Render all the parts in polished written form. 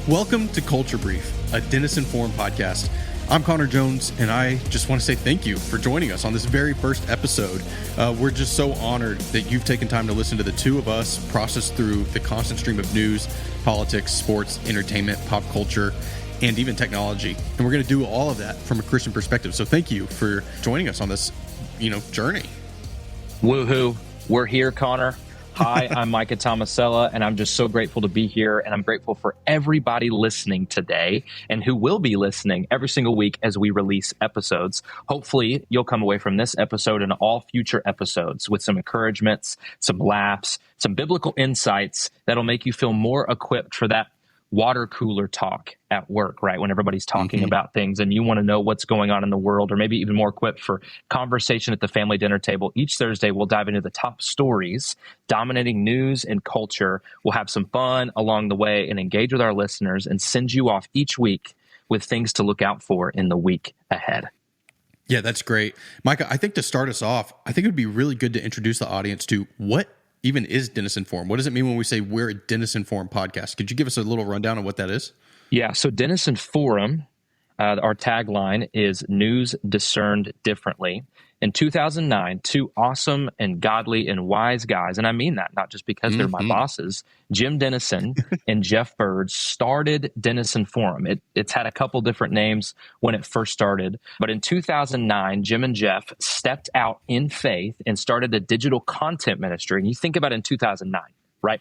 Welcome to Culture Brief, a Denison Forum podcast. I'm Connor Jones, and I just want to say thank you for joining us on this very first episode. We're just so honored that you've taken time to listen to the two of us process through the constant stream of news, politics, sports, entertainment, pop culture, and even technology. And we're going to do all of that from a Christian perspective. So thank you for joining us on this, journey. Woohoo. We're here, Connor. Hi, I'm Micah Tomasella, and I'm just so grateful to be here. And I'm grateful for everybody listening today and who will be listening every single week as we release episodes. Hopefully, you'll come away from this episode and all future episodes with some encouragements, some laughs, some biblical insights that'll make you feel more equipped for that water cooler talk at work, right? When everybody's talking about things and you want to know what's going on in the world, or maybe even more equipped for conversation at the family dinner table. Each Thursday, we'll dive into the top stories dominating news and culture. We'll have some fun along the way and engage with our listeners and send you off each week with things to look out for in the week ahead. Yeah, that's great. Micah, I think to start us off, I think it would be really good to introduce the audience to what even is Denison Forum? What does it mean when we say we're a Denison Forum podcast? Could you give us a little rundown on what that is? Yeah, so Denison Forum, our tagline is News Discerned Differently. In 2009, two awesome and godly and wise guys, and I mean that not just because they're my bosses, Jim Denison and Jeff Bird started Denison Forum. It's had a couple different names when it first started, but in 2009, Jim and Jeff stepped out in faith and started a digital content ministry. And you think about it in 2009, right?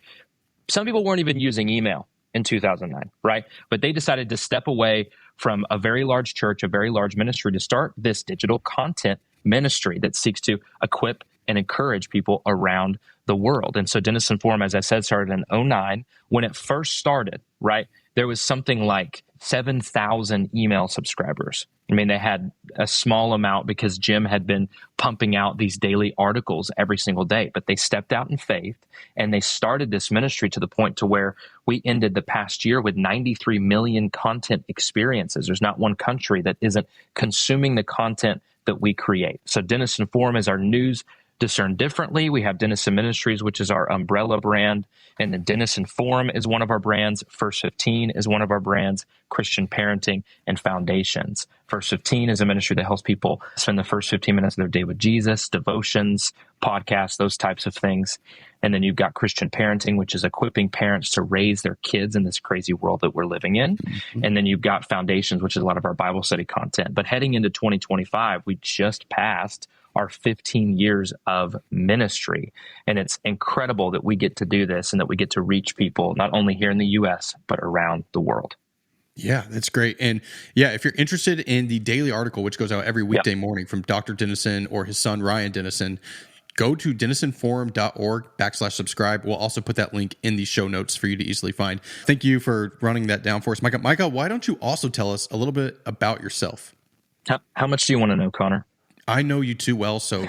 Some people weren't even using email in 2009, right? But they decided to step away from a very large church, a very large ministry to start this digital content ministry that seeks to equip and encourage people around the world. And so Denison Forum, as I said, started in 2009. When it first started, right, there was something like 7,000 email subscribers. I mean, they had a small amount because Jim had been pumping out these daily articles every single day, but they stepped out in faith and they started this ministry to the point to where we ended the past year with 93 million content experiences. There's not one country that isn't consuming the content that we create. So Denison Forum is our news discerned differently. We have Denison Ministries, which is our umbrella brand, and the Denison Forum is one of our brands. First 15 is one of our brands, Christian Parenting and Foundations. First 15 is a ministry that helps people spend the first 15 minutes of their day with Jesus, devotions, podcasts, those types of things. And then you've got Christian Parenting, which is equipping parents to raise their kids in this crazy world that we're living in. And then you've got Foundations, which is a lot of our Bible study content. But heading into 2025, we just passed our 15 years of ministry. And it's incredible that we get to do this and that we get to reach people, not only here in the U.S., but around the world. Yeah, that's great. And yeah, if you're interested in the daily article, which goes out every weekday morning from Dr. Denison or his son, Ryan Denison, go to denisonforum.org/subscribe. We'll also put that link in the show notes for you to easily find. Thank you for running that down for us, Micah. Micah, why don't you also tell us a little bit about yourself? How much do you want to know, Connor? I know you too well, so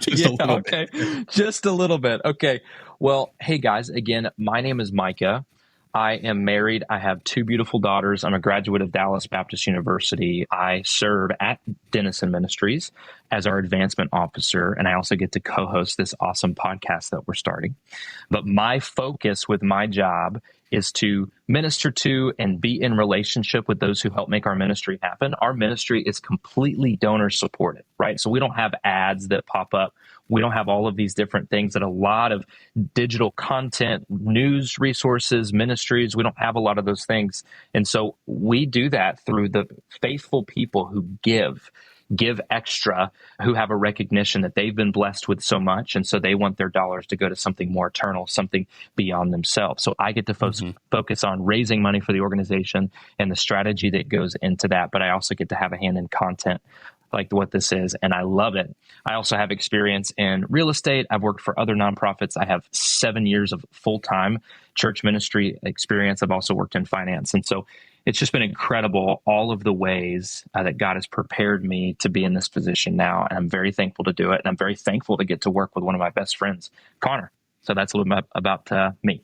just a little bit. Just a little bit. Okay. Well, hey guys, again, my name is Micah. I am married. I have two beautiful daughters. I'm a graduate of Dallas Baptist University. I serve at Denison Ministries as our advancement officer, and I also get to co-host this awesome podcast that we're starting. But my focus with my job is to minister to and be in relationship with those who help make our ministry happen. Our ministry is completely donor supported, right? So we don't have ads that pop up. We don't have all of these different things that a lot of digital content, news resources, ministries, we don't have a lot of those things. And so we do that through the faithful people who give extra, who have a recognition that they've been blessed with so much. And so they want their dollars to go to something more eternal, something beyond themselves. So I get to focus on raising money for the organization and the strategy that goes into that. But I also get to have a hand in content like what this is, and I love it. I also have experience in real estate. I've worked for other nonprofits. I have 7 years of full-time church ministry experience. I've also worked in finance. And so it's just been incredible, all of the ways that God has prepared me to be in this position now. And I'm very thankful to do it. And I'm very thankful to get to work with one of my best friends, Connor. So that's a little bit about me.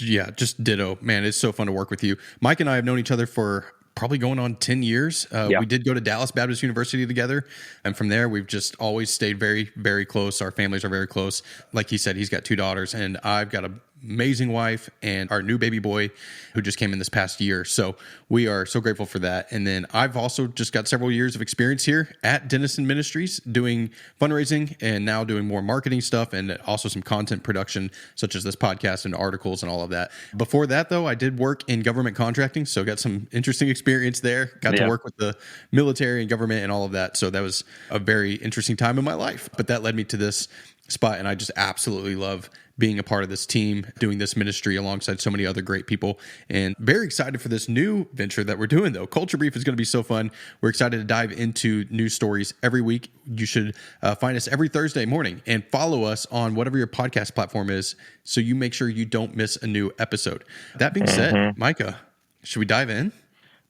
Yeah, just ditto. Man, it's so fun to work with you. Mike and I have known each other for probably going on 10 years. We did go to Dallas Baptist University together. And from there, we've just always stayed very, very close. Our families are very close. Like he said, he's got two daughters and I've got a amazing wife and our new baby boy who just came in this past year. So we are so grateful for that. And then I've also just got several years of experience here at Denison Ministries doing fundraising and now doing more marketing stuff and also some content production, such as this podcast and articles and all of that. Before that, though, I did work in government contracting. So got some interesting experience there. Got to work with the military and government and all of that. So that was a very interesting time in my life. But that led me to this spot, and I just absolutely love being a part of this team, doing this ministry alongside so many other great people, and very excited for this new venture that we're doing, though. Culture Brief is going to be so fun. We're excited to dive into news stories every week. You should find us every Thursday morning and follow us on whatever your podcast platform is so you make sure you don't miss a new episode. That being said, Micah, should we dive in?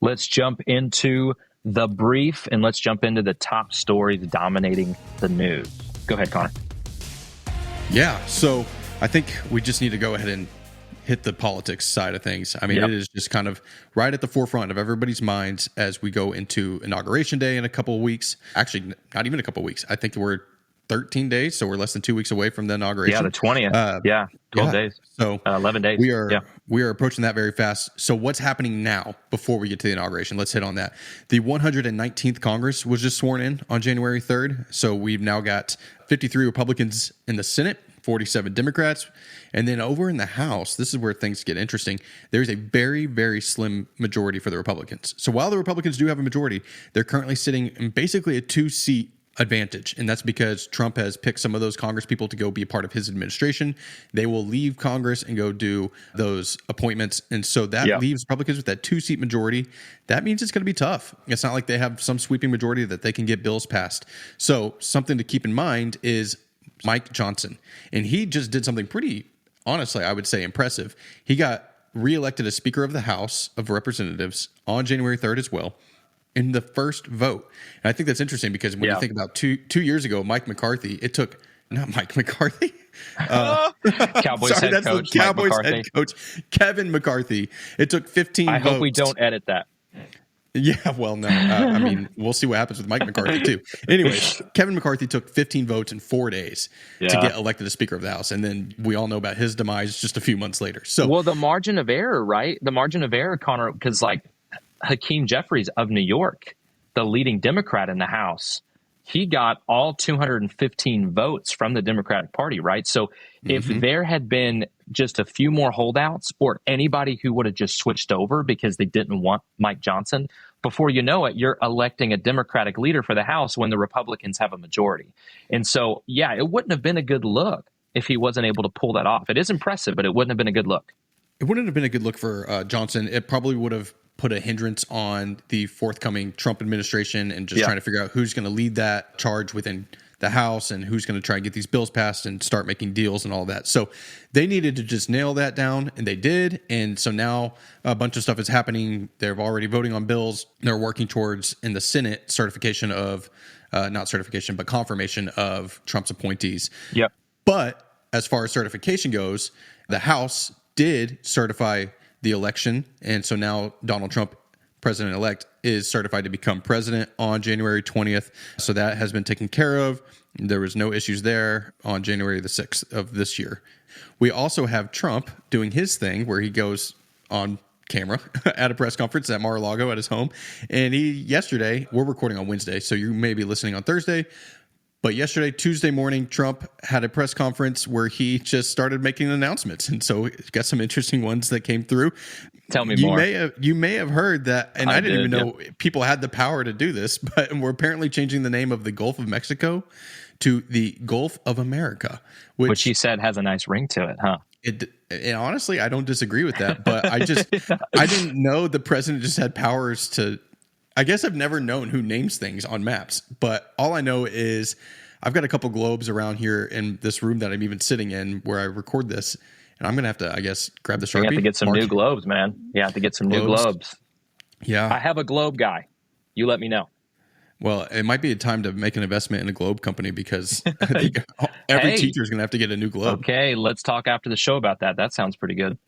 Let's jump into the brief, and let's jump into the top stories dominating the news. Go ahead, Connor. Yeah, so I think we just need to go ahead and hit the politics side of things. I mean, it is just kind of right at the forefront of everybody's minds as we go into Inauguration Day in a couple of weeks. Actually, not even a couple of weeks. I think we're 13 days, so we're less than 2 weeks away from the inauguration. Yeah, the 20th. 12 days. So 11 days. We are approaching that very fast. So what's happening now before we get to the inauguration? Let's hit on that. The 119th Congress was just sworn in on January 3rd. So we've now got 53 Republicans in the Senate, 47 Democrats. And then over in the House, this is where things get interesting. There's a very, very slim majority for the Republicans. So while the Republicans do have a majority, they're currently sitting in basically a 2-seat advantage. And that's because Trump has picked some of those Congress people to go be a part of his administration. They will leave Congress and go do those appointments. And so that leaves Republicans with that 2-seat majority. That means it's going to be tough. It's not like they have some sweeping majority that they can get bills passed. So something to keep in mind is Mike Johnson. And he just did something pretty, honestly, I would say impressive. He got reelected as Speaker of the House of Representatives on January 3rd as well, in the first vote. And I think that's interesting because when you think about two years ago, Mike McCarthy, it took, not Mike McCarthy. Cowboys head coach, Cowboys head coach, Kevin McCarthy. It took 15 votes. I hope we don't edit that. Yeah, well, no. I mean, we'll see what happens with Mike McCarthy, too. Anyways, Kevin McCarthy took 15 votes in 4 days to get elected as Speaker of the House. And then we all know about his demise just a few months later. So, well, the margin of error, right? The margin of error, Connor, because like Hakeem Jeffries of New York, the leading Democrat in the House, he got all 215 votes from the Democratic Party, right? So if there had been just a few more holdouts or anybody who would have just switched over because they didn't want Mike Johnson, before you know it, you're electing a Democratic leader for the House when the Republicans have a majority. And so, yeah, it wouldn't have been a good look if he wasn't able to pull that off. It is impressive, but it wouldn't have been a good look. It wouldn't have been a good look for Johnson. It probably would have put a hindrance on the forthcoming Trump administration and just trying to figure out who's going to lead that charge within the House and who's going to try and get these bills passed and start making deals and all that. So they needed to just nail that down, and they did. And so now a bunch of stuff is happening. They're already voting on bills. They're working towards, in the Senate, certification of, not certification, but confirmation of Trump's appointees. Yep. But as far as certification goes, the House did certify the election. And so now Donald Trump, president-elect, is certified to become president on January 20th. So that has been taken care of. There was no issues there on January the 6th of this year. We also have Trump doing his thing where he goes on camera at a press conference at Mar-a-Lago at his home. And yesterday, we're recording on Wednesday, so you may be listening on Thursday. But yesterday, Tuesday morning, Trump had a press conference where he just started making announcements. And so he's got some interesting ones that came through. Tell me more. You may have heard that, and I didn't even know people had the power to do this, but we're apparently changing the name of the Gulf of Mexico to the Gulf of America. Which he said has a nice ring to it, huh? And honestly, I don't disagree with that, but I didn't know the president just had powers to... I guess I've never known who names things on maps, but all I know is I've got a couple globes around here in this room that I'm even sitting in where I record this, and I'm going to have to, I guess, grab the Sharpie. You have to get some new globes, man. You have to get some new globes. Yeah. I have a globe guy. You let me know. Well, it might be a time to make an investment in a globe company because I think every teacher is going to have to get a new globe. Okay, let's talk after the show about that. That sounds pretty good.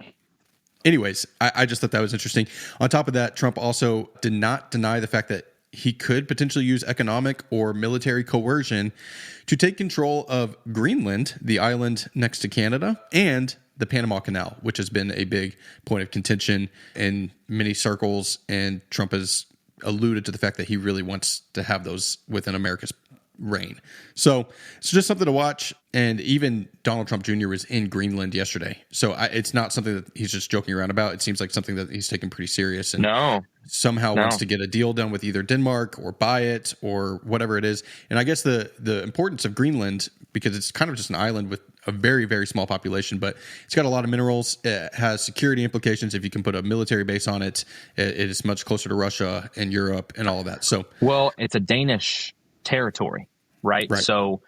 Anyways, I just thought that was interesting. On top of that, Trump also did not deny the fact that he could potentially use economic or military coercion to take control of Greenland, the island next to Canada, and the Panama Canal, which has been a big point of contention in many circles. And Trump has alluded to the fact that he really wants to have those within America's reign. So it's just something to watch. And even Donald Trump Jr. was in Greenland yesterday. So it's not something that he's just joking around about. It seems like something that he's taking pretty serious and somehow wants to get a deal done with either Denmark or buy it or whatever it is. And I guess the importance of Greenland, because it's kind of just an island with a very, very small population, but it's got a lot of minerals. It has security implications. If you can put a military base on it, it is much closer to Russia and Europe and all of that. So, well, it's a Danish territory, right? So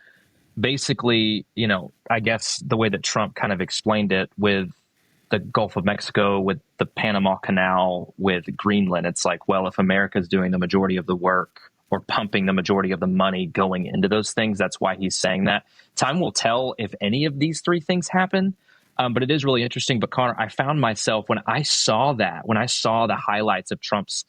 basically, I guess the way that Trump kind of explained it with the Gulf of Mexico, with the Panama Canal, with Greenland, it's like, well, if America's doing the majority of the work or pumping the majority of the money going into those things, that's why he's saying that. Time will tell if any of these three things happen. But it is really interesting. But Connor, I found myself when I saw the highlights of Trump's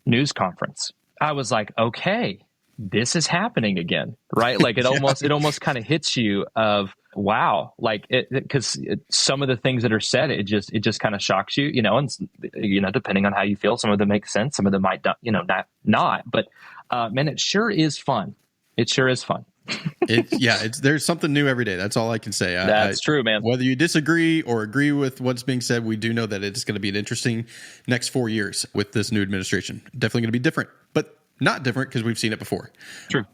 news conference, I was like, okay, this is happening again, right? Like it almost kind of hits you of, wow, like because some of the things that are said, it just kind of shocks you, and depending on how you feel, some of them make sense, some of them might not. But man, it sure is fun. It sure is fun. There's something new every day. That's all I can say. That's true, man. Whether you disagree or agree with what's being said, we do know that it's going to be an interesting next 4 years with this new administration. Definitely going to be different, but not different because we've seen it before. True.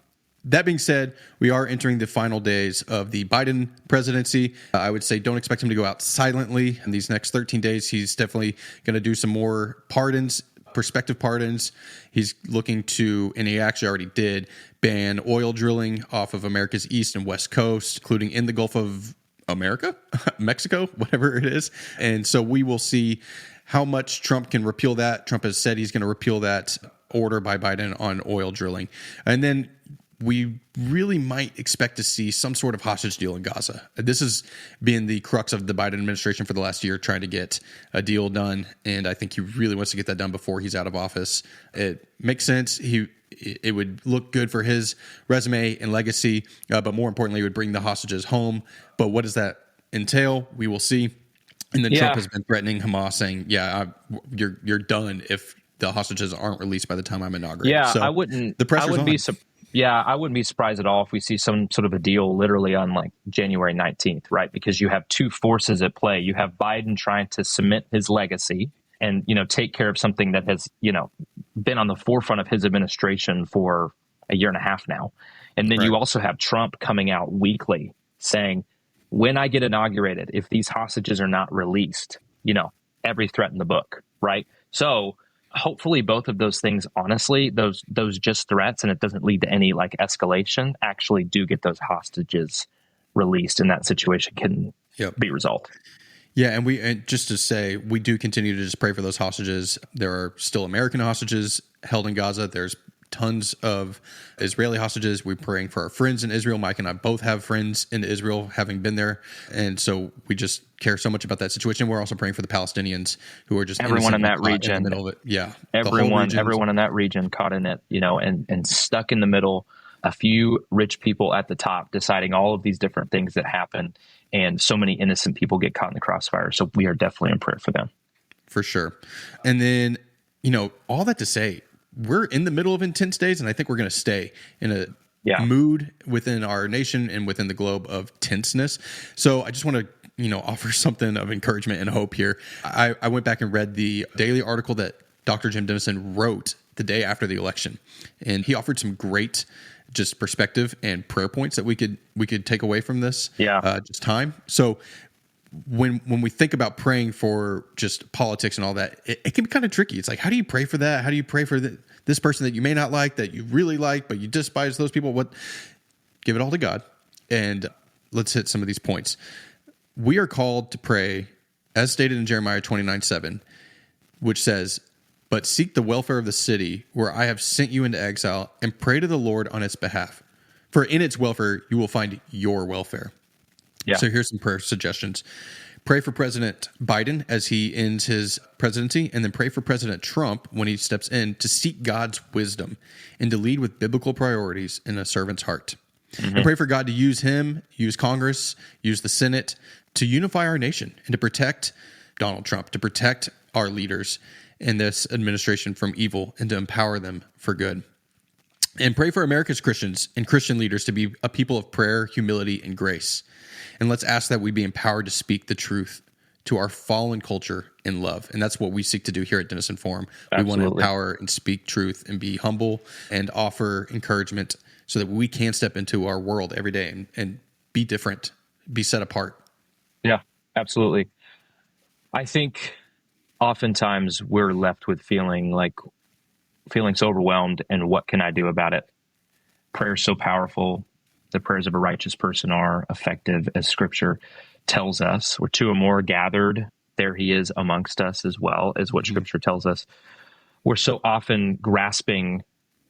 That being said, we are entering the final days of the Biden presidency. I would say don't expect him to go out silently. In these next 13 days, he's definitely going to do some more pardons, prospective pardons. He's looking to, and he actually already did, ban oil drilling off of America's east and west coast, including in the Gulf of America, Mexico, whatever it is. And so we will see how much Trump can repeal that. Trump has said he's going to repeal that order by Biden on oil drilling. And then we really might expect to see some sort of hostage deal in Gaza. This has been the crux of the Biden administration for the last year, trying to get a deal done. And I think he really wants to get that done before he's out of office. It makes sense. It would look good for his resume and legacy, but more importantly, it would bring the hostages home. But what does that entail? We will see. And then Trump has been threatening Hamas, saying, you're done if the hostages aren't released by the time I'm inaugurated. Yeah, so I wouldn't be surprised at all if we see some sort of a deal literally on like January 19th, right? Because you have two forces at play. You have Biden trying to cement his legacy and, take care of something that has, been on the forefront of his administration for a year and a half now. And then you also have Trump coming out weekly saying, when I get inaugurated, if these hostages are not released, every threat in the book, right? So hopefully both of those things, honestly, those just threats, and it doesn't lead to any like escalation, actually do get those hostages released, and that situation can be resolved. Yeah, and just to say, we do continue to just pray for those hostages. There are still American hostages held in Gaza. There's tons of Israeli hostages. We're praying for our friends in Israel. Mike and I both have friends in Israel, having been there. And so we just care so much about that situation. We're also praying for the Palestinians who are just everyone in that region, in the middle of it. Yeah. Everyone in that region caught in it, and stuck in the middle, a few rich people at the top deciding all of these different things that happen. And so many innocent people get caught in the crossfire. So we are definitely in prayer for them. For sure. And then, all that to say, we're in the middle of intense days, and I think we're going to stay in a mood within our nation and within the globe of tenseness. So I just want to, offer something of encouragement and hope here. I went back and read the daily article that Dr. Jim Denison wrote the day after the election, and he offered some great just perspective and prayer points that we could take away from this just time. So when we think about praying for just politics and all that, it can be kind of tricky. It's like, how do you pray for that? How do you pray for this person that you may not like, that you really like, but you despise those people? Give it all to God. And let's hit some of these points. We are called to pray, as stated in Jeremiah 29:7, which says, "But seek the welfare of the city where I have sent you into exile, and pray to the Lord on its behalf. For in its welfare you will find your welfare." Yeah. So here's some prayer suggestions. Pray for President Biden as he ends his presidency, and then pray for President Trump when he steps in, to seek God's wisdom and to lead with biblical priorities in a servant's heart. Mm-hmm. And pray for God to use him, use Congress, use the Senate to unify our nation and to protect Donald Trump, to protect our leaders in this administration from evil and to empower them for good. And pray for America's Christians and Christian leaders to be a people of prayer, humility, and grace. And let's ask that we be empowered to speak the truth to our fallen culture in love. And that's what we seek to do here at Denison Forum. Absolutely. We want to empower and speak truth and be humble and offer encouragement so that we can step into our world every day and be different, be set apart. Yeah, absolutely. I think oftentimes we're left with feeling so overwhelmed, and what can I do about it? Prayer is so powerful. The prayers of a righteous person are effective, as Scripture tells us. Where two or more are gathered, there he is amongst us, as well as what Scripture tells us. We're so often grasping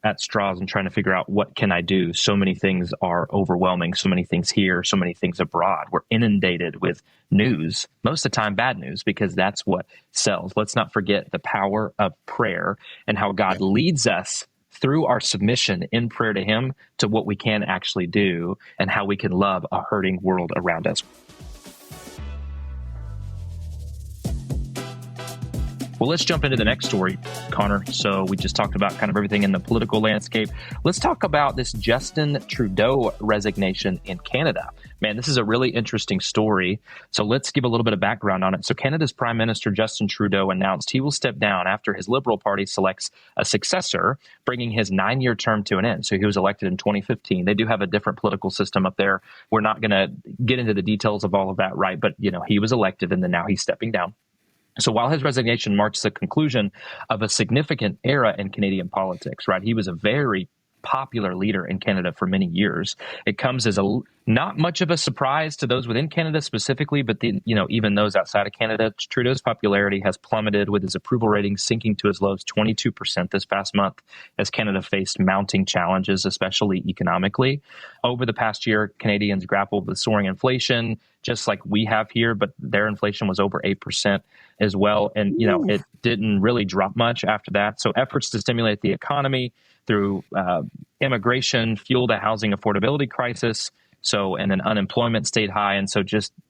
at straws and trying to figure out, what can I do? So many things are overwhelming, so many things here, so many things abroad. We're inundated with news, most of the time bad news, because that's what sells. Let's not forget the power of prayer and how God leads us through our submission in prayer to him to what we can actually do and how we can love a hurting world around us. Well, let's jump into the next story, Connor. So we just talked about kind of everything in the political landscape. Let's talk about this Justin Trudeau resignation in Canada. Man, this is a really interesting story. So let's give a little bit of background on it. So Canada's Prime Minister Justin Trudeau announced he will step down after his Liberal Party selects a successor, bringing his 9-year term to an end. So he was elected in 2015. They do have a different political system up there. We're not going to get into the details of all of that, right? But, he was elected and then now he's stepping down. So while his resignation marks the conclusion of a significant era in Canadian politics, right? He was a very popular leader in Canada for many years. It comes as not much of a surprise to those within Canada specifically, but even those outside of Canada. Trudeau's popularity has plummeted, with his approval rating sinking to as low as 22% this past month as Canada faced mounting challenges, especially economically. Over the past year, Canadians grappled with soaring inflation, just like we have here, but their inflation was over 8% as well. And, it didn't really drop much after that. So efforts to stimulate the economy through immigration fueled a housing affordability crisis. And then unemployment stayed high. And so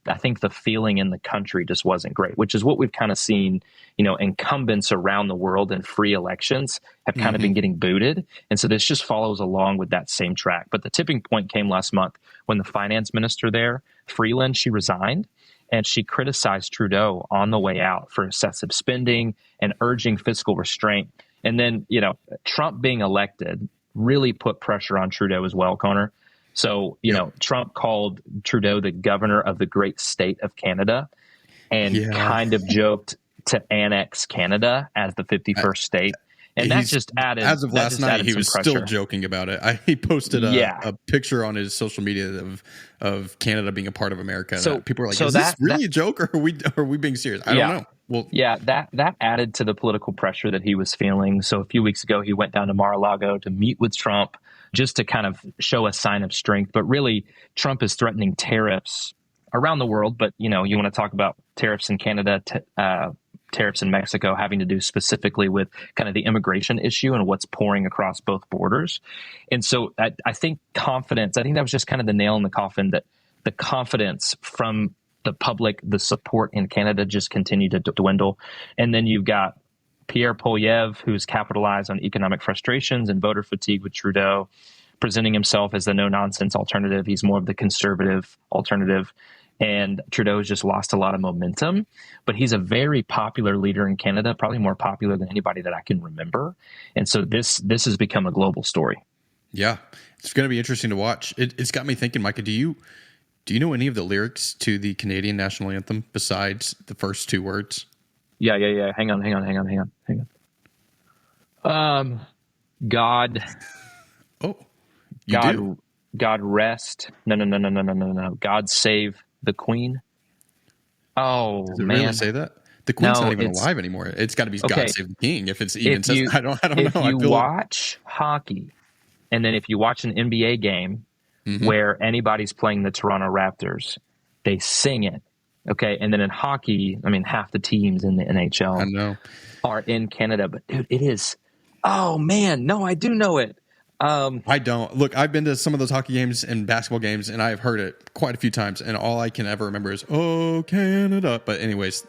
I think the feeling in the country just wasn't great, which is what we've kind of seen, incumbents around the world in free elections have kind of been getting booted. And so this just follows along with that same track. But the tipping point came last month when the finance minister there, Freeland, she resigned. And she criticized Trudeau on the way out for excessive spending and urging fiscal restraint. And then, Trump being elected really put pressure on Trudeau as well, Connor. So, Trump called Trudeau the governor of the great state of Canada and kind of joked to annex Canada as the 51st state. And that just added, as of last night, he was pressure. Still joking about it. He posted a picture on his social media of Canada being a part of America. So people are like, is this really a joke, or are we being serious? I don't know. Well, that added to the political pressure that he was feeling. So a few weeks ago, he went down to Mar-a-Lago to meet with Trump just to kind of show a sign of strength. But really, Trump is threatening tariffs around the world. But, you want to talk about tariffs in Canada, tariffs in Mexico, having to do specifically with kind of the immigration issue and what's pouring across both borders. And so I think confidence, I think that was just kind of the nail in the coffin, that the confidence from the public, the support in Canada just continued to dwindle. And then you've got Pierre Poilievre, who's capitalized on economic frustrations and voter fatigue with Trudeau, presenting himself as the no-nonsense alternative. He's more of the conservative alternative. And Trudeau has just lost a lot of momentum, but he's a very popular leader in Canada, probably more popular than anybody that I can remember. And so this has become a global story. Yeah, it's going to be interesting to watch. It's got me thinking, Micah, do you know any of the lyrics to the Canadian national anthem besides the first two words? Yeah. Hang on. God. Oh, God. Do? God rest. No. God save the Queen. Oh, Does it man. really say that? The Queen's not even alive anymore. It's got to be God save the King. If it's even says, I don't know. If you watch hockey, and then if you watch an NBA game where anybody's playing the Toronto Raptors, they sing it. Okay. And then in hockey, half the teams in the NHL are in Canada. But dude, it is, oh man, no, I do know it. I don't. Look, I've been to some of those hockey games and basketball games, and I've heard it quite a few times, and all I can ever remember is, "Oh, Canada." But anyways,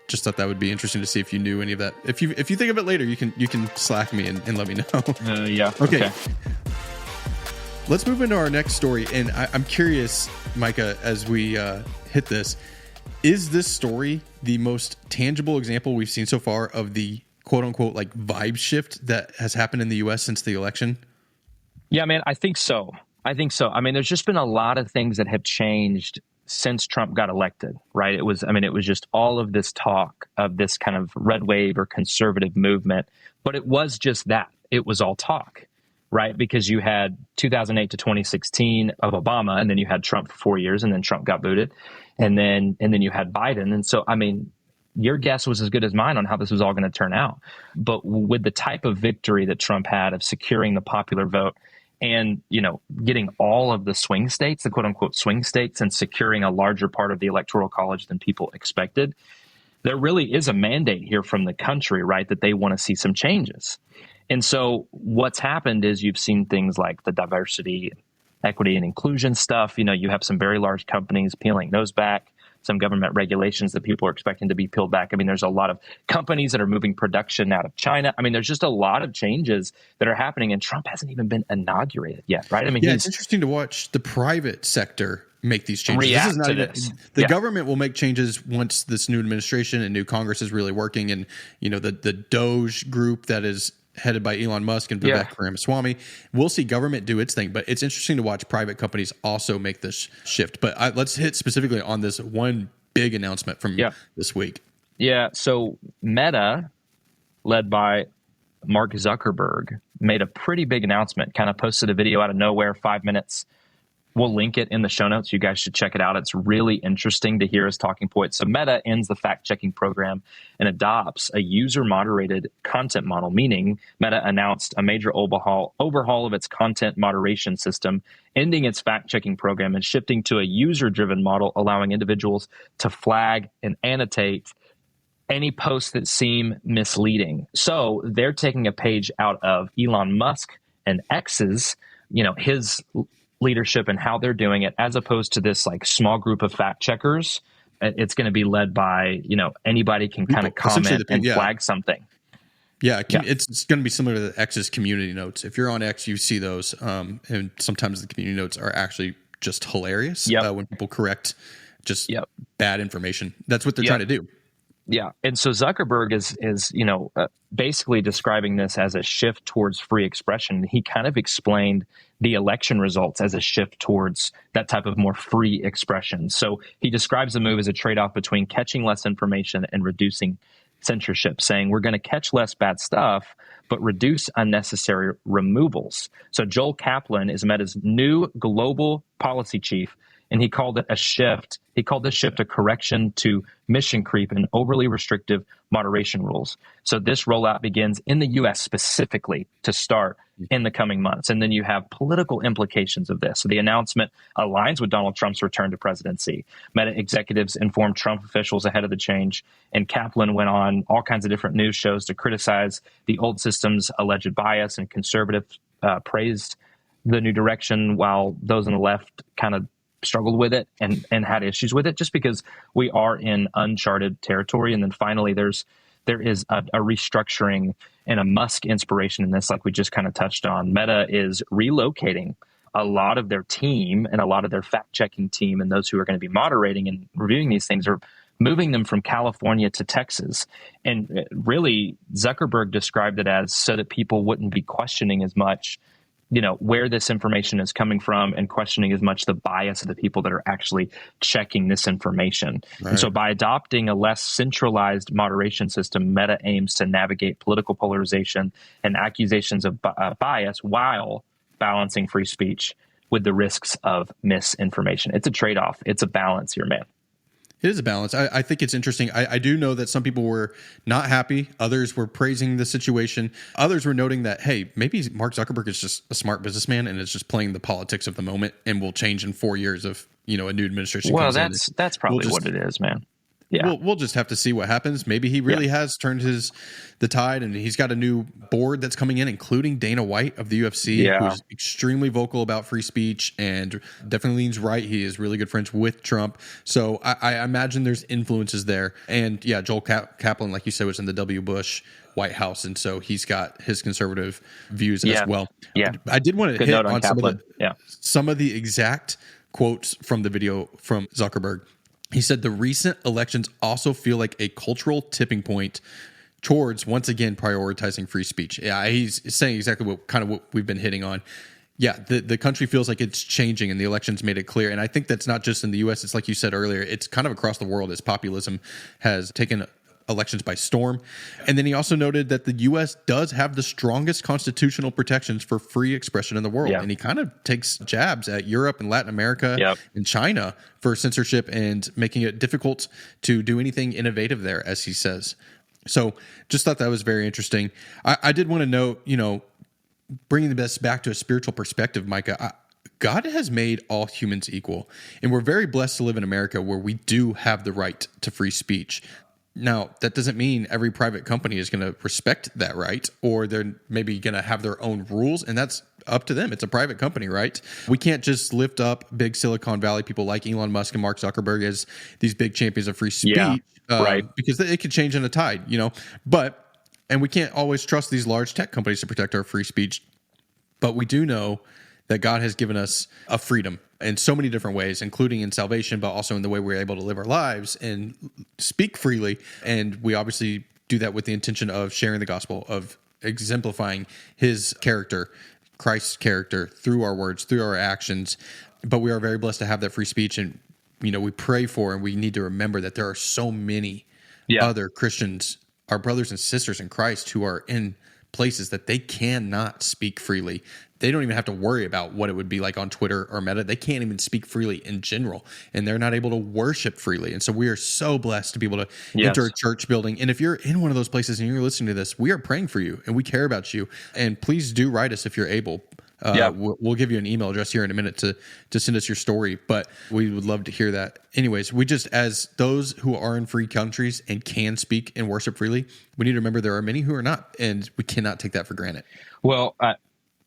just thought that would be interesting to see if you knew any of that. If you think of it later, you can Slack me and let me know. Yeah. Okay. Let's move into our next story, and I'm curious, Micah, as we hit this, is this story the most tangible example we've seen so far of the quote unquote like vibe shift that has happened in the U.S. since the election? Yeah, man, I think so. I mean, there's just been a lot of things that have changed since Trump got elected, right? It was just all of this talk of this kind of red wave or conservative movement, but it was just that. It was all talk, right? Because you had 2008 to 2016 of Obama, and then you had Trump for 4 years, and then Trump got booted, and then you had Biden. And so, I mean, your guess was as good as mine on how this was all going to turn out. But with the type of victory that Trump had of securing the popular vote, and, getting all of the swing states, the quote unquote swing states, and securing a larger part of the electoral college than people expected, there really is a mandate here from the country, right, that they want to see some changes. And so what's happened is you've seen things like the diversity, equity, and inclusion stuff. You have some very large companies peeling those back, some government regulations that people are expecting to be peeled back. I mean, there's a lot of companies that are moving production out of China. I mean, there's just a lot of changes that are happening, and Trump hasn't even been inaugurated yet, right? I mean, it's interesting to watch the private sector make these changes. React this is not to even, this. The government will make changes once this new administration and new Congress is really working, and the Doge group that is headed by Elon Musk and Vivek Ramaswamy. We'll see government do its thing, but it's interesting to watch private companies also make this shift. But let's hit specifically on this one big announcement from this week. Yeah. So Meta, led by Mark Zuckerberg, made a pretty big announcement, kind of posted a video out of nowhere, 5 minutes. We'll link it in the show notes. You guys should check it out. It's really interesting to hear his talking points. So Meta ends the fact-checking program and adopts a user-moderated content model, meaning Meta announced a major overhaul of its content moderation system, ending its fact-checking program and shifting to a user-driven model, allowing individuals to flag and annotate any posts that seem misleading. So they're taking a page out of Elon Musk and X's, his leadership and how they're doing it, as opposed to this like small group of fact checkers. It's going to be led by, anybody can kind of comment and flag something. It's going to be similar to the X's community notes. If you're on X, you see those. And sometimes the community notes are actually just hilarious when people correct just bad information. That's what they're trying to do. Yeah. And so Zuckerberg is basically describing this as a shift towards free expression. He kind of explained the election results as a shift towards that type of more free expression. So he describes the move as a trade-off between catching less information and reducing censorship, saying we're going to catch less bad stuff, but reduce unnecessary removals. So Joel Kaplan is Meta's new global policy chief, and he called it a shift. He called this shift a correction to mission creep and overly restrictive moderation rules. So this rollout begins in the U.S. specifically to start in the coming months. And then you have political implications of this. So the announcement aligns with Donald Trump's return to presidency. Meta executives informed Trump officials ahead of the change, and Kaplan went on all kinds of different news shows to criticize the old system's alleged bias, and conservatives praised the new direction, while those on the left kind of struggled with it and had issues with it, just because we are in uncharted territory. And then finally, there is a restructuring and a Musk inspiration in this, like we just kind of touched on. Meta is relocating a lot of their team and a lot of their fact-checking team, and those who are going to be moderating and reviewing these things are moving them from California to Texas. And really, Zuckerberg described it as so that people wouldn't be questioning as much where this information is coming from, and questioning as much the bias of the people that are actually checking this information. Right. And so by adopting a less centralized moderation system, Meta aims to navigate political polarization and accusations of bias while balancing free speech with the risks of misinformation. It's a trade-off. It's a balance here, man. It is a balance. I think it's interesting. I do know that some people were not happy. Others were praising the situation. Others were noting that, hey, maybe Mark Zuckerberg is just a smart businessman and is just playing the politics of the moment and will change in 4 years of, a new administration. Well, that's probably what it is, man. Yeah. we'll just have to see what happens. Maybe he really has turned the tide, and he's got a new board that's coming in, including Dana White of the UFC, who's extremely vocal about free speech and definitely leans right. He is really good friends with Trump. So I imagine there's influences there. And yeah, Joel Kaplan, like you said, was in the W. Bush White House, and so he's got his conservative views as well. Yeah. I did want to hit on some of the exact quotes from the video from Zuckerberg. He said the recent elections also feel like a cultural tipping point towards once again prioritizing free speech. Yeah, he's saying exactly what we've been hitting on. Yeah, the country feels like it's changing, and the elections made it clear. And I think that's not just in the U.S. It's like you said earlier. It's kind of across the world as populism has taken elections by storm. And then he also noted that the U.S. does have the strongest constitutional protections for free expression in the world. And he kind of takes jabs at Europe and Latin America and China for censorship and making it difficult to do anything innovative there, as he says. So just thought that was very interesting. I did want to note, bringing this back to a spiritual perspective, Micah, God has made all humans equal. And we're very blessed to live in America where we do have the right to free speech. Now, that doesn't mean every private company is going to respect that right, or they're maybe going to have their own rules, and that's up to them. It's a private company, right? We can't just lift up big Silicon Valley people like Elon Musk and Mark Zuckerberg as these big champions of free speech, because it could change in a tide, and we can't always trust these large tech companies to protect our free speech, but we do know that God has given us a freedom in so many different ways, including in salvation, but also in the way we're able to live our lives and speak freely. And we obviously do that with the intention of sharing the gospel, of exemplifying his character, Christ's character, through our words, through our actions. But we are very blessed to have that free speech. And, we pray for, and we need to remember that there are so many other Christians, our brothers and sisters in Christ, who are in places that they cannot speak freely. They don't even have to worry about what it would be like on Twitter or Meta. They can't even speak freely in general, and they're not able to worship freely. And so we are so blessed to be able to enter a church building. And if you're in one of those places and you're listening to this, we are praying for you and we care about you. And please do write us if you're able. We'll give you an email address here in a minute to send us your story, but we would love to hear that. Anyways, we just, as those who are in free countries and can speak and worship freely, we need to remember there are many who are not, and we cannot take that for granted. Well,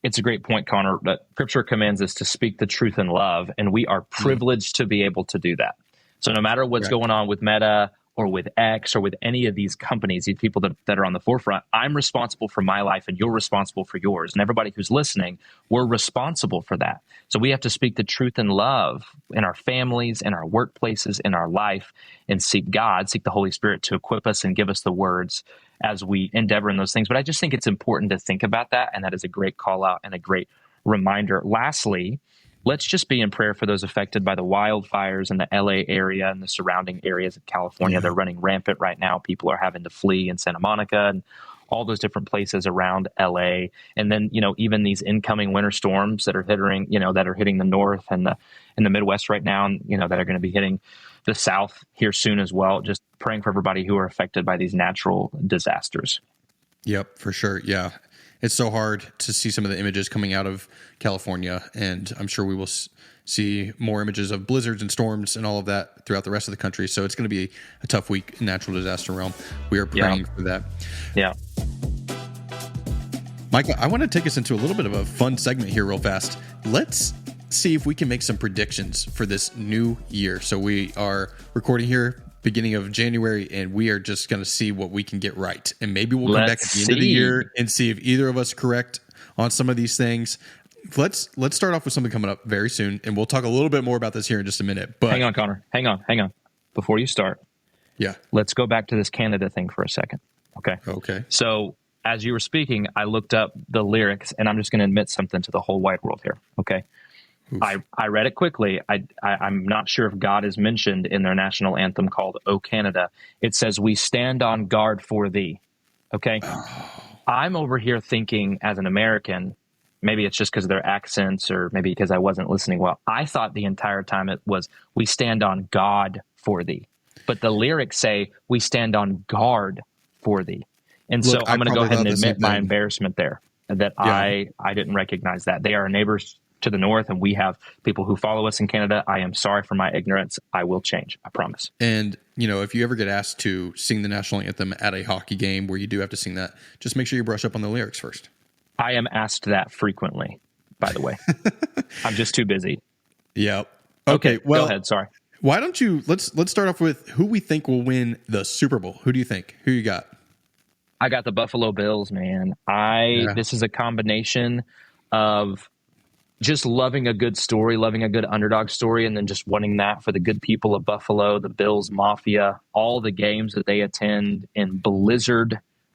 it's a great point, Connor, that Scripture commands us to speak the truth in love, and we are privileged to be able to do that. So no matter what's going on with Meta or with X or with any of these companies, these people that are on the forefront, I'm responsible for my life and you're responsible for yours. And everybody who's listening, we're responsible for that. So we have to speak the truth in love in our families, in our workplaces, in our life, and seek God, seek the Holy Spirit to equip us and give us the words as we endeavor in those things. But I just think it's important to think about that, and that is a great call out and a great reminder. Lastly, let's just be in prayer for those affected by the wildfires in the LA area and the surrounding areas of California. They're running rampant right now. People are having to flee in Santa Monica and all those different places around LA. And then, even these incoming winter storms that are hitting the north and the Midwest right now, and, that are going to be hitting the South here soon as well. Just praying for everybody who are affected by these natural disasters. Yep, for sure. Yeah. It's so hard to see some of the images coming out of California, and I'm sure we will see more images of blizzards and storms and all of that throughout the rest of the country. So it's going to be a tough week in natural disaster realm. We are praying for that. Yeah. Micah, I want to take us into a little bit of a fun segment here real fast. Let's see if we can make some predictions for this new year. So we are recording here beginning of January, and we are just going to see what we can get right. And maybe we'll come back at the end of the year and see if either of us correct on some of these things. Let's start off with something coming up very soon, and we'll talk a little bit more about this here in just a minute. But hang on, Connor. Hang on. Before you start, let's go back to this Canada thing for a second. Okay. So as you were speaking, I looked up the lyrics, and I'm just going to admit something to the whole wide world here. Okay. Oof. I read it quickly. I'm not sure if God is mentioned in their national anthem called "O Canada." It says, "We stand on guard for thee." Okay. Oh. I'm over here thinking, as an American, maybe it's just because of their accents, or maybe because I wasn't listening well. I thought the entire time it was, "We stand on God for thee." But the lyrics say, "We stand on guard for thee." And so I'm going to go ahead and admit my embarrassment there, that I didn't recognize that. They are neighbors to the north, and we have people who follow us in Canada. I am sorry for my ignorance. I will change. I promise. And if you ever get asked to sing the national anthem at a hockey game where you do have to sing that, just make sure you brush up on the lyrics first. I am asked that frequently, by the way. I'm just too busy. Yeah. Okay. Well, go ahead. Sorry. Why don't you let's start off with who we think will win the Super Bowl. Who do you think? Who you got? I got the Buffalo Bills, man. This is a combination of just loving a good story, loving a good underdog story, and then just wanting that for the good people of Buffalo, the Bills Mafia, all the games that they attend in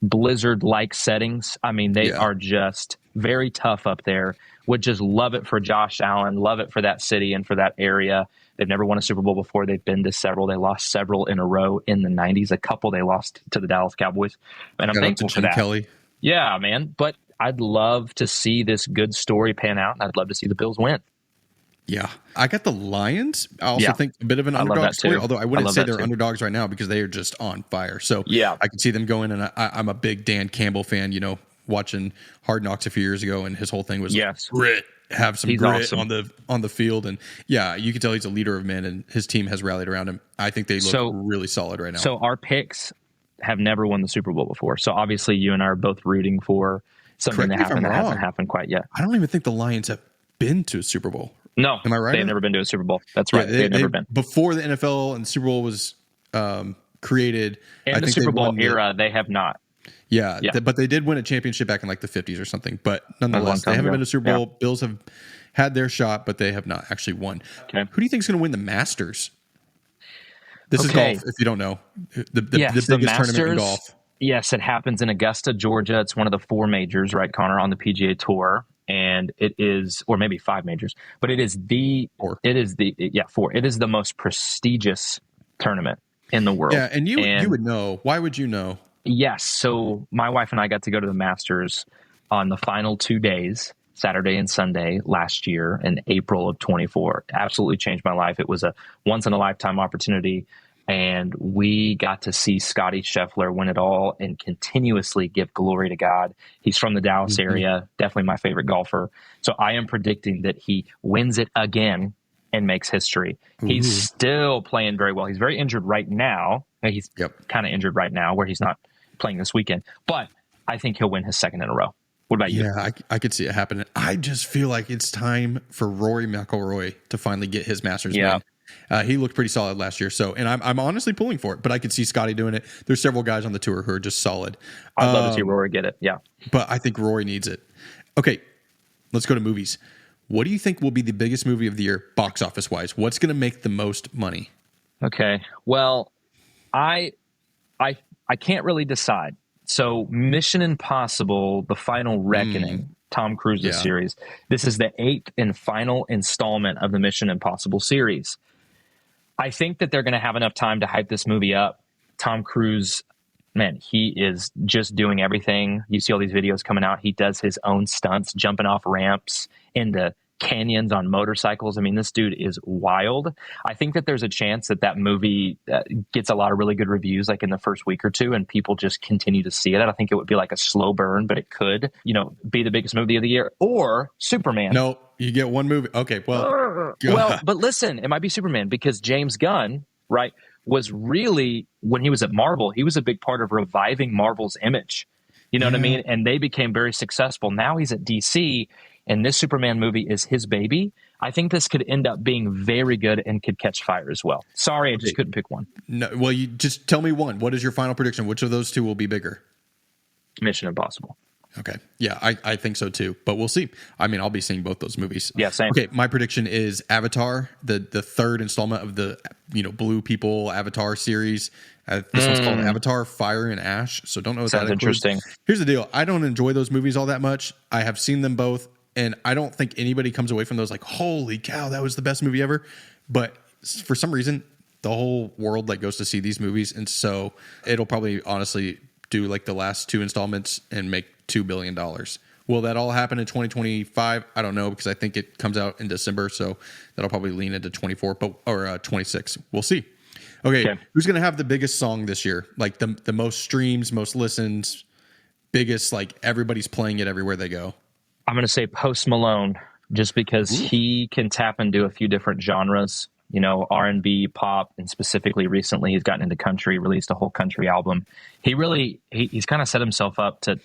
blizzard-like settings. I mean, they are just very tough up there. Would just love it for Josh Allen, love it for that city and for that area. They've never won a Super Bowl before. They've been to several. They lost several in a row in the 90s. A couple they lost to the Dallas Cowboys. And I'm thankful for that. Kelly. Yeah, man. But I'd love to see this good story pan out, and I'd love to see the Bills win. Yeah. I got the Lions. I also think a bit of an underdog story, although I wouldn't say they're underdogs right now because they are just on fire. So I can see them going, and I'm a big Dan Campbell fan, watching Hard Knocks a few years ago, and his whole thing was grit. Have some grit awesome. on the field, and you can tell he's a leader of men, and his team has rallied around him. I think they look really solid right now. So our picks have never won the Super Bowl before. So obviously you and I are both rooting for something that hasn't happened quite yet. I don't even think the Lions have been to a Super Bowl. No, am I right? They've never been to a Super Bowl. That's right. They've never been. Before the NFL and the Super Bowl was created, in the Super Bowl era, they have not. Yeah, but they did win a championship back in like the 50s or something. But nonetheless, they haven't been to a Super Bowl. Bills have had their shot, but they have not actually won. Okay. Who do you think is going to win the Masters? This is golf, if you don't know. The biggest tournament in golf. Yes, it happens in Augusta, Georgia. It's one of the 4 majors, right, Connor, on the PGA Tour. And it is, or maybe 5 majors, but it is four. It is the most prestigious tournament in the world. Yeah, and you would know. Why would you know? Yes. So my wife and I got to go to the Masters on the final 2 days, Saturday and Sunday last year in April of 24. Absolutely changed my life. It was a once in a lifetime opportunity. And we got to see Scottie Scheffler win it all and continuously give glory to God. He's from the Dallas area, definitely my favorite golfer. So I am predicting that he wins it again and makes history. He's still playing very well. He's very injured right now. He's kind of injured right now where he's not playing this weekend. But I think he'll win his second in a row. What about you? Yeah, I could see it happening. I just feel like it's time for Rory McIlroy to finally get his Masters win. He looked pretty solid last year. So, and I'm honestly pulling for it, but I could see Scotty doing it. There's several guys on the tour who are just solid. I'd love to see Rory get it. Yeah. But I think Rory needs it. Okay. Let's go to movies. What do you think will be the biggest movie of the year, box office wise? What's going to make the most money? Okay. Well, I can't really decide. So Mission Impossible, The Final Reckoning, Tom Cruise's series. This is the 8th and final installment of the Mission Impossible series. I think that they're going to have enough time to hype this movie up. Tom Cruise, man, he is just doing everything. You see all these videos coming out. He does his own stunts, jumping off ramps into canyons on motorcycles. I mean, this dude is wild. I think that there's a chance that movie gets a lot of really good reviews like in the first week or two, and people just continue to see it. I think it would be like a slow burn, but it could, be the biggest movie of the year. Or Superman. No, you get one movie. Okay, well, but listen, it might be Superman because James Gunn, right, was really, when he was at Marvel, he was a big part of reviving Marvel's image. You know what I mean? And they became very successful. Now he's at DC, and this Superman movie is his baby. I think this could end up being very good and could catch fire as well. Sorry, I just couldn't pick one. No, well, you just tell me one. What is your final prediction? Which of those two will be bigger? Mission Impossible. Okay. Yeah, I think so too, but we'll see. I mean, I'll be seeing both those movies. Yeah, same. Okay, my prediction is Avatar, the third installment of the Blue People Avatar series. This one's called Avatar: Fire and Ash. So don't know what Sounds that includes. interesting. Here's the deal: I don't enjoy those movies all that much. I have seen them both, and I don't think anybody comes away from those like, "Holy cow, that was the best movie ever." But for some reason, the whole world goes to see these movies, and so it'll probably honestly do like the last 2 installments and make $2 billion. Will that all happen in 2025? I don't know, because I think it comes out in December, so that'll probably lean into 24 or 26. We'll see. Okay. Who's going to have the biggest song this year? Like the most streams, most listens, biggest, like everybody's playing it everywhere they go. I'm going to say Post Malone, just because he can tap into a few different genres. R&B, pop, and specifically recently he's gotten into country, released a whole country album. He's kind of set himself up to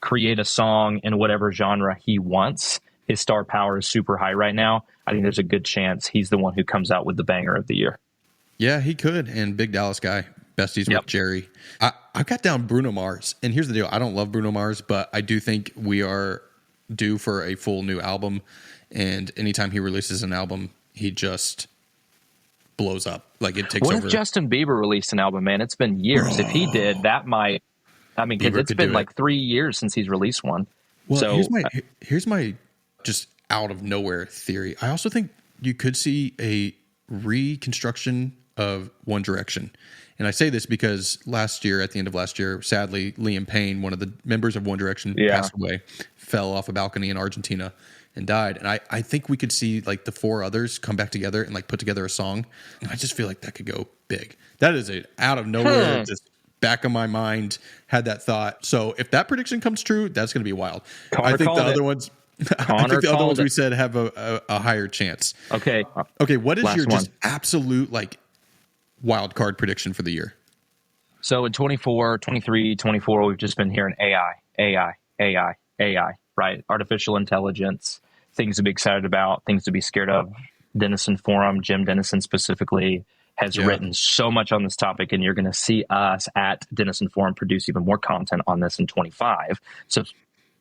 create a song in whatever genre he wants. His star power is super high right now. I think there's a good chance he's the one who comes out with the banger of the year. Yeah, he could. And big Dallas guy, besties with Jerry. I've got down Bruno Mars. And here's the deal. I don't love Bruno Mars, but I do think we are due for a full new album. And anytime he releases an album, he just blows up. Like it takes over. What if Justin Bieber released an album, man? It's been years. If he did, that might... because it's been like 3 years since he's released one. Well, so here's my just out of nowhere theory. I also think you could see a reconstruction of One Direction. And I say this because at the end of last year, sadly, Liam Payne, one of the members of One Direction, passed away, fell off a balcony in Argentina and died. And I think we could see like the four others come back together and like put together a song. And I just feel like that could go big. That is a out of nowhere, just back of my mind, had that thought. So if that prediction comes true, that's going to be wild. I think the other ones we said have a higher chance. Okay. What is your just absolute like wild card prediction for the year? So in 24, 23, 24, we've just been hearing AI, right? Artificial intelligence, things to be excited about, things to be scared of. Denison Forum, Jim Denison specifically, has written so much on this topic, and you're going to see us at Denison Forum produce even more content on this in 25. So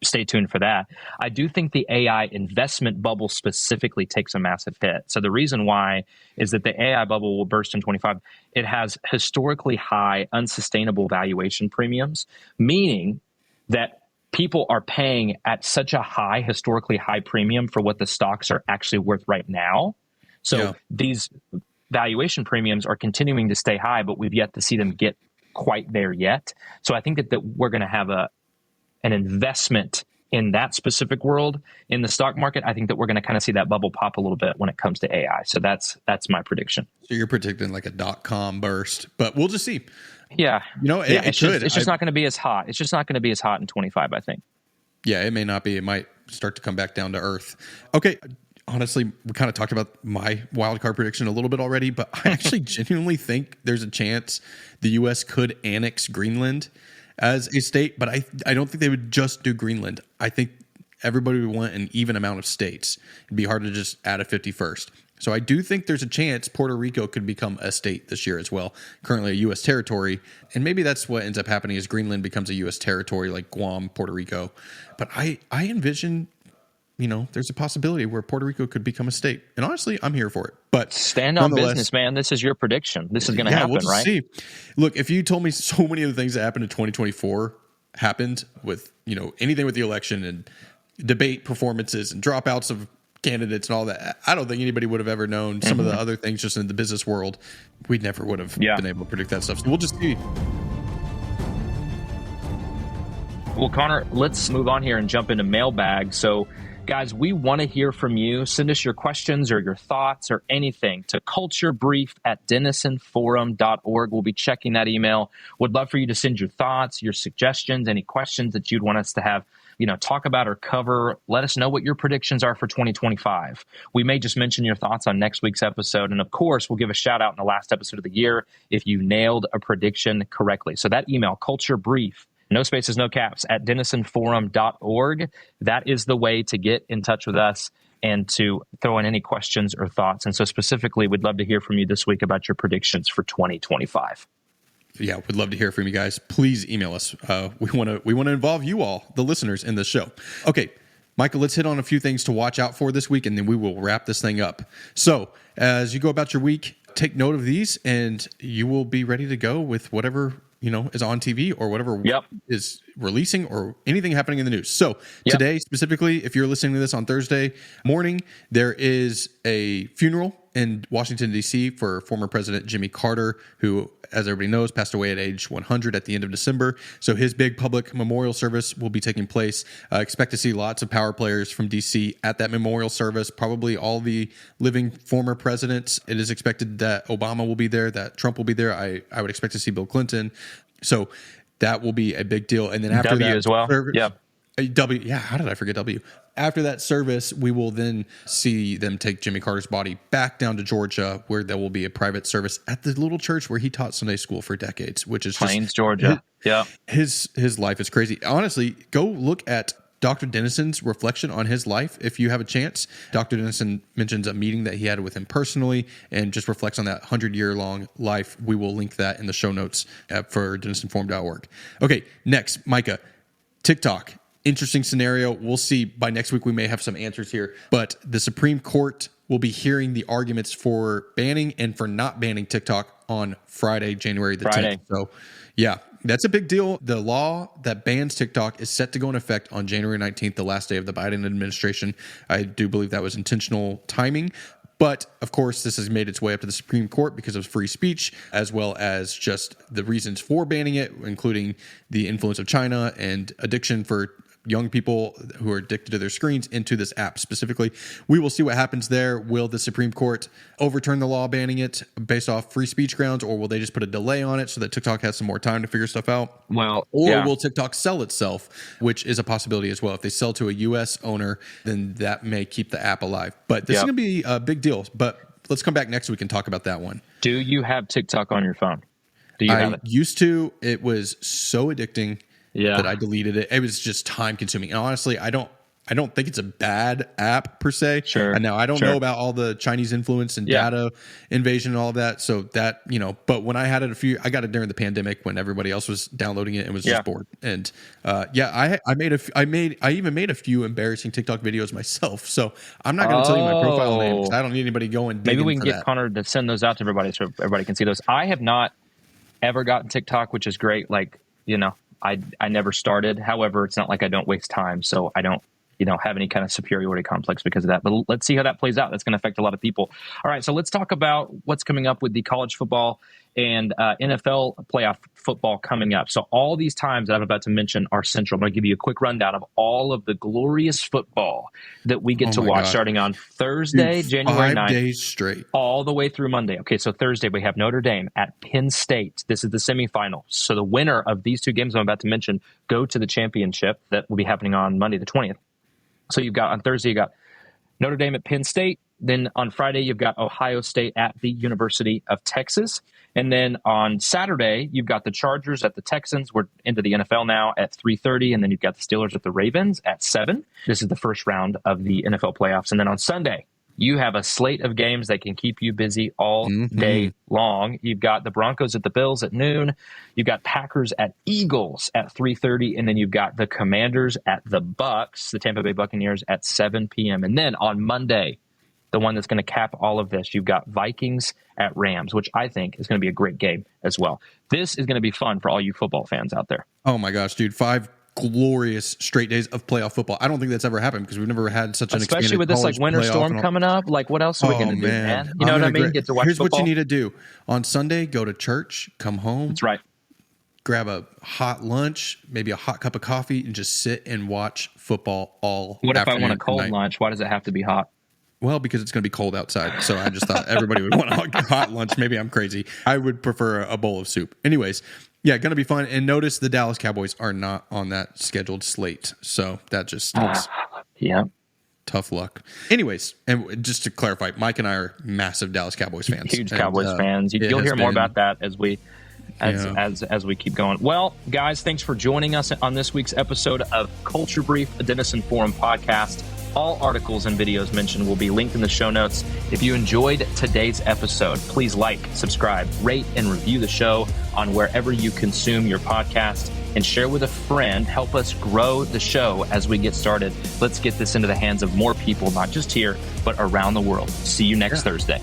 stay tuned for that. I do think the AI investment bubble specifically takes a massive hit. So the reason why is that the AI bubble will burst in 25. It has historically high, unsustainable valuation premiums, meaning that people are paying at such a high, historically high premium for what the stocks are actually worth right now. So these valuation premiums are continuing to stay high, but we've yet to see them get quite there yet. So I think that we're going to have an investment in that specific world in the stock market. I think that we're going to kind of see that bubble pop a little bit when it comes to AI. So that's my prediction. So you're predicting like a .com burst, but we'll just see. Yeah. It's just not going to be as hot. It's just not going to be as hot in 25, I think. Yeah, it may not be. It might start to come back down to earth. Okay. Honestly, we kind of talked about my wild card prediction a little bit already, but I actually genuinely think there's a chance the U.S. could annex Greenland as a state, but I don't think they would just do Greenland. I think everybody would want an even amount of states. It'd be hard to just add a 51st. So I do think there's a chance Puerto Rico could become a state this year as well, currently a U.S. territory. And maybe that's what ends up happening is Greenland becomes a U.S. territory like Guam, Puerto Rico. But I envision, there's a possibility where Puerto Rico could become a state. And honestly, I'm here for it. But stand on business, man. This is your prediction. This is going to happen, we'll just right? See. Look, if you told me so many of the things that happened in 2024 happened with, anything with the election and debate performances and dropouts of candidates and all that, I don't think anybody would have ever known some of the other things just in the business world. We never would have been able to predict that stuff. So we'll just see. Well, Connor, let's move on here and jump into Mailbag. So, guys, we want to hear from you. Send us your questions or your thoughts or anything to culturebrief@denisonforum.org. We'll be checking that email. Would love for you to send your thoughts, your suggestions, any questions that you'd want us to have, talk about or cover. Let us know what your predictions are for 2025. We may just mention your thoughts on next week's episode. And of course, we'll give a shout out in the last episode of the year if you nailed a prediction correctly. So that email, culturebrief, no spaces, no caps, at denisonforum.org. That is the way to get in touch with us and to throw in any questions or thoughts. And so specifically, we'd love to hear from you this week about your predictions for 2025. Yeah, we'd love to hear from you guys. Please email us. We want to involve you all, the listeners, in this show. Okay, Michael, let's hit on a few things to watch out for this week, and then we will wrap this thing up. So as you go about your week, take note of these, and you will be ready to go with whatever is on TV or whatever is releasing or anything happening in the news. So today, specifically, if you're listening to this on Thursday morning, there is a funeral in Washington, D.C. for former President Jimmy Carter, who, as everybody knows, passed away at age 100 at the end of December. So his big public memorial service will be taking place. Expect to see lots of power players from D.C. at that memorial service, probably all the living former presidents. It is expected that Obama will be there, that Trump will be there. I would expect to see Bill Clinton. So that will be a big deal. And then after W that, as well. W. Yeah. How did I forget W? after that service, we will then see them take Jimmy Carter's body back down to Georgia, where there will be a private service at the little church where he taught Sunday school for decades, which is Plains, Georgia. His life is crazy. Honestly, go look at Dr. Denison's reflection on his life if you have a chance. Dr. Denison mentions a meeting that he had with him personally and just reflects on that 100-year-long life. We will link that in the show notes for denisonforum.org. Okay, next, Micah, TikTok. Interesting scenario. We'll see by next week. We may have some answers here, but the Supreme Court will be hearing the arguments for banning and for not banning TikTok on Friday, January the 10th. So, yeah, that's a big deal. The law that bans TikTok is set to go in effect on January 19th, the last day of the Biden administration. I do believe that was intentional timing. But, of course, this has made its way up to the Supreme Court because of free speech, as well as just the reasons for banning it, including the influence of China and addiction for young people who are addicted to their screens into this app specifically. We will see what happens there. Will the Supreme Court overturn the law banning it based off free speech grounds, or will they just put a delay on it so that TikTok has some more time to figure stuff out? Well, will TikTok sell itself, which is a possibility as well. If they sell to a U.S. owner, then that may keep the app alive. But this is going to be a big deal. But let's come back next week and talk about that one. Do you have TikTok on your phone? Do you have it? I used to. It was so addicting. That I deleted it. It was just time consuming. And honestly, I don't think it's a bad app per se. Sure. And now I don't know about all the Chinese influence and data invasion and all of that. So that, but when I had it I got it during the pandemic when everybody else was downloading it and was just bored. And I even made a few embarrassing TikTok videos myself. So I'm not going to tell you my profile name because I don't need anybody going. Maybe we can get Connor to send those out to everybody so everybody can see those. I have not ever gotten TikTok, which is great. I never started. However, it's not like I don't waste time. So I don't, have any kind of superiority complex because of that. But let's see how that plays out. That's going to affect a lot of people. All right. So let's talk about what's coming up with the college football and NFL playoff football coming up. So all these times that I'm about to mention are central. I'm going to give you a quick rundown of all of the glorious football that we get to watch starting on Thursday, January 9th. 5 days straight. All the way through Monday. Okay, so Thursday we have Notre Dame at Penn State. This is the semifinal. So the winner of these two games I'm about to mention go to the championship that will be happening on Monday the 20th. So on Thursday, you got Notre Dame at Penn State. Then on Friday, you've got Ohio State at the University of Texas. And then on Saturday, you've got the Chargers at the Texans. We're into the NFL now at 3:30. And then you've got the Steelers at the Ravens at 7. This is the first round of the NFL playoffs. And then on Sunday, you have a slate of games that can keep you busy all day long. You've got the Broncos at the Bills at noon. You've got Packers at Eagles at 3:30. And then you've got the Commanders at the Bucks, the Tampa Bay Buccaneers at 7 p.m. And then on Monday, the one that's going to cap all of this, you've got Vikings at Rams, which I think is going to be a great game as well. This is going to be fun for all you football fans out there. Oh my gosh, dude. 5 glorious straight days of playoff football. I don't think that's ever happened because we've never had such an especially with this winter storm coming up. What else are we going to do, man? You know what I mean? Get to watch Here's football. What you need to do. On Sunday, go to church, come home. That's right. Grab a hot lunch, maybe a hot cup of coffee, and just sit and watch football all What if I want a cold lunch? Why does it have to be hot? Well, because it's going to be cold outside. So I just thought everybody would want a hot lunch. Maybe I'm crazy. I would prefer a bowl of soup. Anyways, going to be fun. And notice the Dallas Cowboys are not on that scheduled slate. So that just stinks. Tough luck. Anyways, and just to clarify, Mike and I are massive Dallas Cowboys fans. Huge Cowboys fans. You'll hear more about that as we keep going. Well, guys, thanks for joining us on this week's episode of Culture Brief, a Denison Forum podcast. All articles and videos mentioned will be linked in the show notes. If you enjoyed today's episode, please like, subscribe, rate, and review the show on wherever you consume your podcast, and share with a friend. Help us grow the show as we get started. Let's get this into the hands of more people, not just here, but around the world. See you next Thursday.